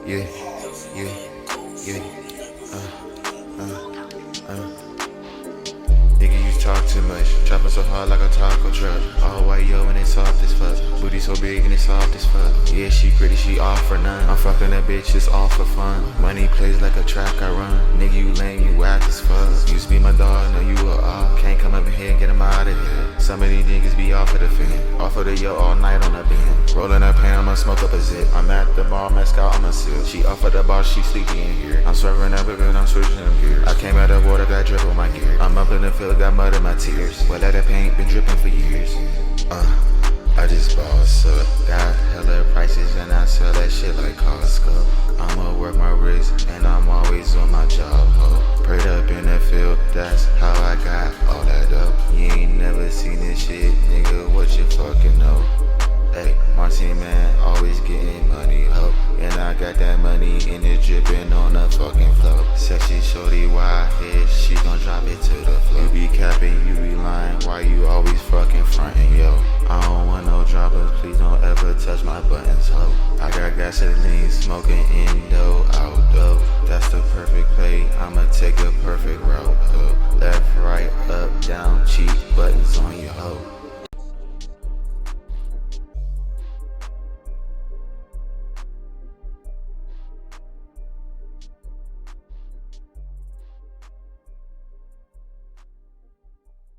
Yeah, yeah, yeah. Nigga, you talk too much. Chopping so hard like a taco truck. All white, yo, and it's soft as fuck. Booty so big and it's soft as fuck. Yeah, she pretty, she all for none. I'm fucking that bitch, it's all for fun. Money plays like a track I run. Nigga, you lame, you whack as fuck. Used to be my dog, know you a off. Can't come up in here and get him out of here. Some of these niggas be off of the fin. Off of the yo all night on the bin. Rolling up pan, I'ma smoke up a zip. I'm at the bar, mezcal, I'ma sip. She off of the bar, she sleepy in here. I'm swerving up and I'm switching them gears. I came out of water, got drip on my gear. I'm up in the field, got mud in my tears. Well, that paint been dripping for years. I just boss up. Got hella prices and I sell that shit like Costco. I'ma work my wrist and I'm always on my job, ho. Prayed up in the field, that's how I got all that up. You ain't never seen this shit, nigga, what you fucking know? Hey, Marcy Mane, always getting money, ho. And I got that money and it dripping on the fucking floor. Sexy shorty, wide head, she gon' drop it to the floor. You be capping, you be lying, why you always fucking frontin', yo? I don't want no droppers, please don't ever touch my buttons, ho. I got gasoline, smoking indo, outdo. That's the perfect